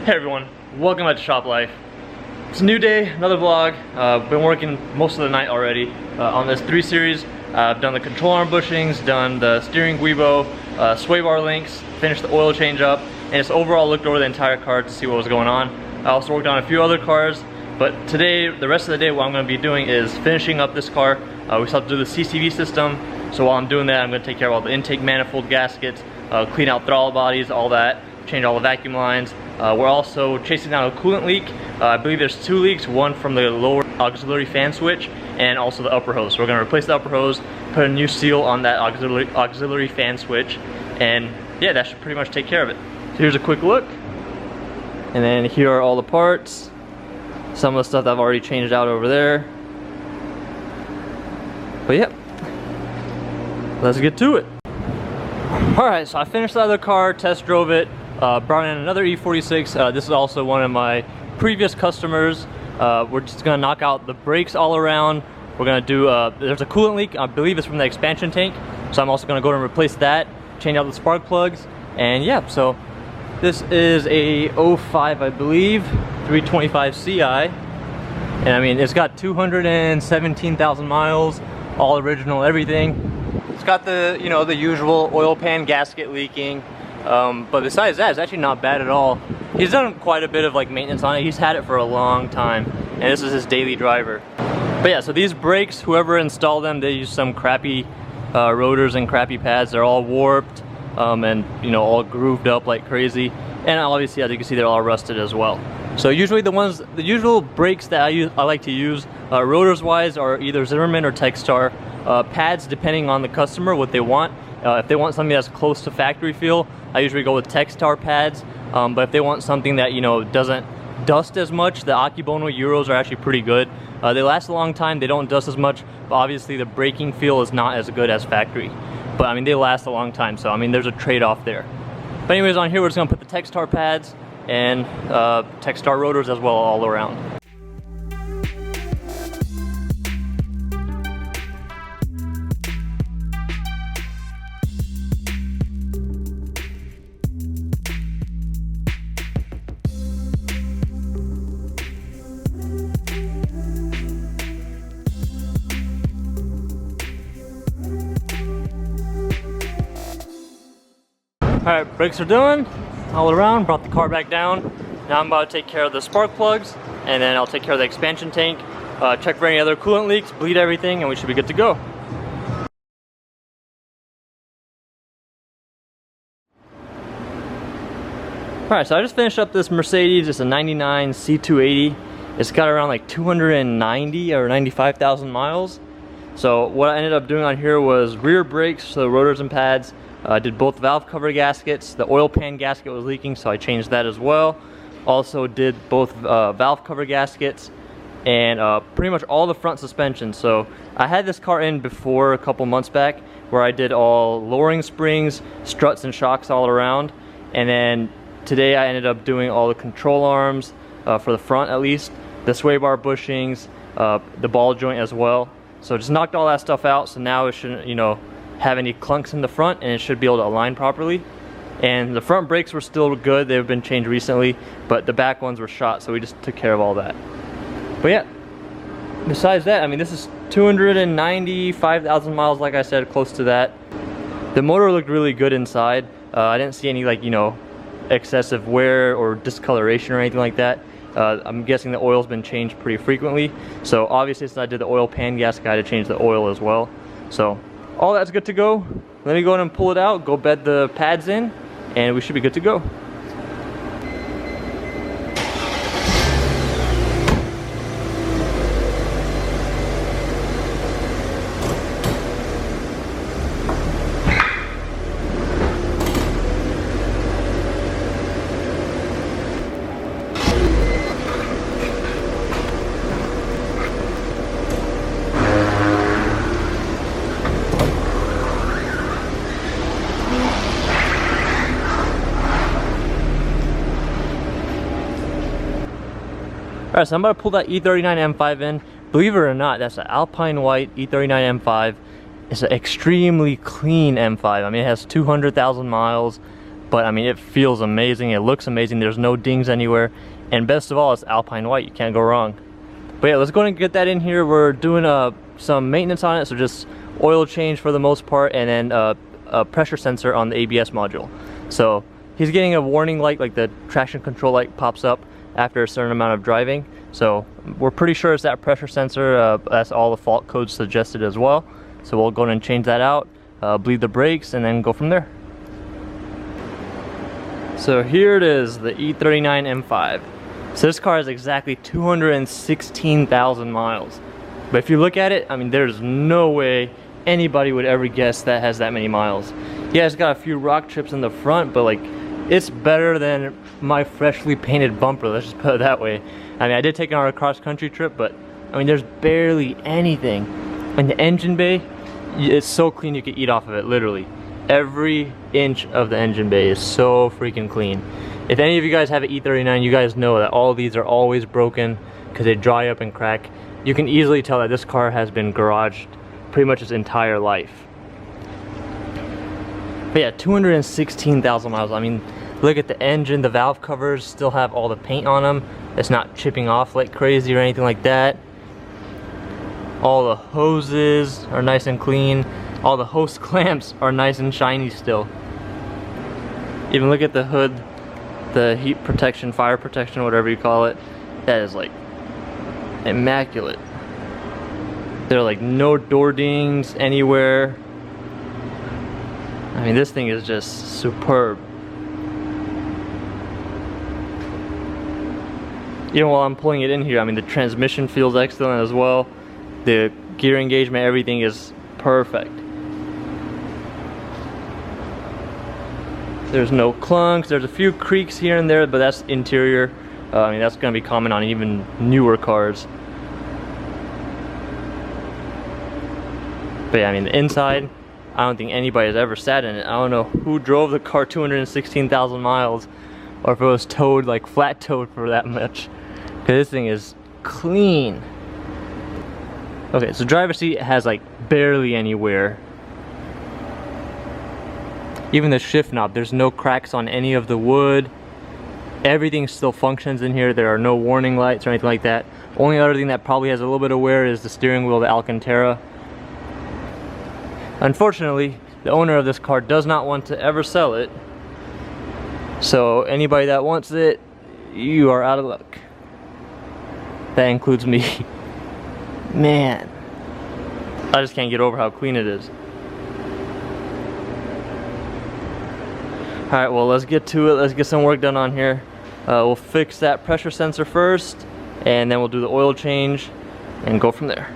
Hey everyone, welcome back to Shop Life. It's a new day, another vlog. Been working most of the night already on this 3 Series. I've done the control arm bushings, done the steering guibo, sway bar links, finished the oil change up, and just overall looked over the entire car to see what was going on. I also worked on a few other cars, but today, the rest of the day, what I'm going to be doing is finishing up this car. We still have to do the CCV system, so while I'm doing that, I'm going to take care of all the intake manifold gaskets, clean out throttle bodies, all that, change all the vacuum lines. We're also chasing down a coolant leak. I believe there's 2 leaks, one from the lower auxiliary fan switch and also the upper hose. So we're going to replace the upper hose, put a new seal on that auxiliary fan switch, and yeah, that should pretty much take care of it. So here's a quick look. And then here are all the parts. Some of the stuff I've already changed out over there. But yep, let's get to it. Alright, so I finished the other car, test drove it. Brought in another E46. This is also one of my previous customers. We're just gonna knock out the brakes all around. We're gonna do, there's a coolant leak, I believe it's from the expansion tank. So I'm also gonna go and replace that, change out the spark plugs, and yeah, so this is a 05, I believe, 325 CI. And I mean, it's got 217,000 miles, all original, everything. It's got the, you know, the usual oil pan gasket leaking. But besides that, it's actually not bad at all. He's done quite a bit of like maintenance on it. He's had it for a long time, and this is his daily driver. But yeah, so these brakes, whoever installed them, they use some crappy rotors and crappy pads. They're all warped and, you know, all grooved up like crazy. And obviously, as you can see, they're all rusted as well. So usually the usual brakes that I like to use, rotors wise, are either Zimmerman or Techstar. Pads, depending on the customer, what they want. If they want something that's close to factory feel, I usually go with Techstar pads. But if they want something that, you know, doesn't dust as much, the Akebono Euros are actually pretty good. They last a long time, they don't dust as much, but obviously the braking feel is not as good as factory. But I mean, they last a long time, so I mean, there's a trade-off there. But anyways, on here we're just gonna put the Techstar pads and Techstar rotors as well all around. Alright, brakes are done, all around, brought the car back down. Now I'm about to take care of the spark plugs, and then I'll take care of the expansion tank, check for any other coolant leaks, bleed everything, and we should be good to go. Alright, so I just finished up this Mercedes. It's a 99 C280. It's got around like 290 or 95,000 miles. So what I ended up doing on here was rear brakes, so the rotors and pads. I did both valve cover gaskets. The oil pan gasket was leaking, so I changed that as well. Also did both valve cover gaskets and pretty much all the front suspension. So I had this car in before a couple months back where I did all lowering springs, struts and shocks all around. And then today I ended up doing all the control arms for the front at least, the sway bar bushings, the ball joint as well. So just knocked all that stuff out, so now it shouldn't, you know, have any clunks in the front, and it should be able to align properly. And the front brakes were still good, they've been changed recently, but the back ones were shot, so we just took care of all that. But yeah, besides that, I mean, this is 295,000 miles, like I said, close to that. The motor looked really good inside. I didn't see any, like, you know, excessive wear or discoloration or anything like that. I'm guessing the oil's been changed pretty frequently, so obviously since I did the oil pan gasket, I had to change the oil as well. So all that's good to go. Let me go ahead and pull it out, go bed the pads in, and we should be good to go. Alright, so I'm about to pull that E39 M5 in. Believe it or not, that's an Alpine White E39 M5. It's an extremely clean M5. I mean, it has 200,000 miles. but I mean, it feels amazing, it looks amazing, there's no dings anywhere, and best of all, it's Alpine white, you can't go wrong. But yeah, let's go ahead and get that in here. We're doing some maintenance on it, so just oil change for the most part, and then a pressure sensor on the ABS module. So he's getting a warning light, like the traction control light pops up after a certain amount of driving. So we're pretty sure it's that pressure sensor. That's all the fault codes suggested as well. So we'll go ahead and change that out, bleed the brakes, and then go from there. So here it is, the E39 M5. So this car has exactly 216,000 miles. But if you look at it, I mean, there's no way anybody would ever guess that has that many miles. Yeah, it's got a few rock chips in the front, but like, it's better than my freshly painted bumper, let's just put it that way. I mean, I did take it on a cross-country trip, but I mean, there's barely anything. And the engine bay, it's so clean you could eat off of it, literally. Every inch of the engine bay is so freaking clean. If any of you guys have an E39, you guys know that all of these are always broken because they dry up and crack. You can easily tell that this car has been garaged pretty much its entire life. But yeah, 216,000 miles. I mean, look at the engine, the valve covers still have all the paint on them. It's not chipping off like crazy or anything like that. All the hoses are nice and clean. All the hose clamps are nice and shiny still. Even look at the hood, the heat protection, fire protection, whatever you call it. That is like immaculate. There are like no door dings anywhere. I mean, this thing is just superb. Even while I'm pulling it in here, I mean, the transmission feels excellent as well. The gear engagement, everything is perfect. There's no clunks. There's a few creaks here and there, but that's interior. I mean, that's going to be common on even newer cars. But yeah, I mean, the inside, I don't think anybody has ever sat in it. I don't know who drove the car 216,000 miles, or if it was towed, like flat towed for that much. Because this thing is clean. Okay, so driver's seat has like barely anywhere. Even the shift knob, there's no cracks on any of the wood. Everything still functions in here. There are no warning lights or anything like that. Only other thing that probably has a little bit of wear is the steering wheel, the Alcantara. Unfortunately, the owner of this car does not want to ever sell it. So anybody that wants it, you are out of luck. That includes me. Man, I just can't get over how clean it is. Alright, well, let's get to it. Let's get some work done on here. We'll fix that pressure sensor first, and then we'll do the oil change and go from there.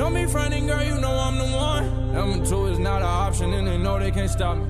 Don't be fronting, girl, you know I'm the one. Number two is not an option, and they know they can't stop me.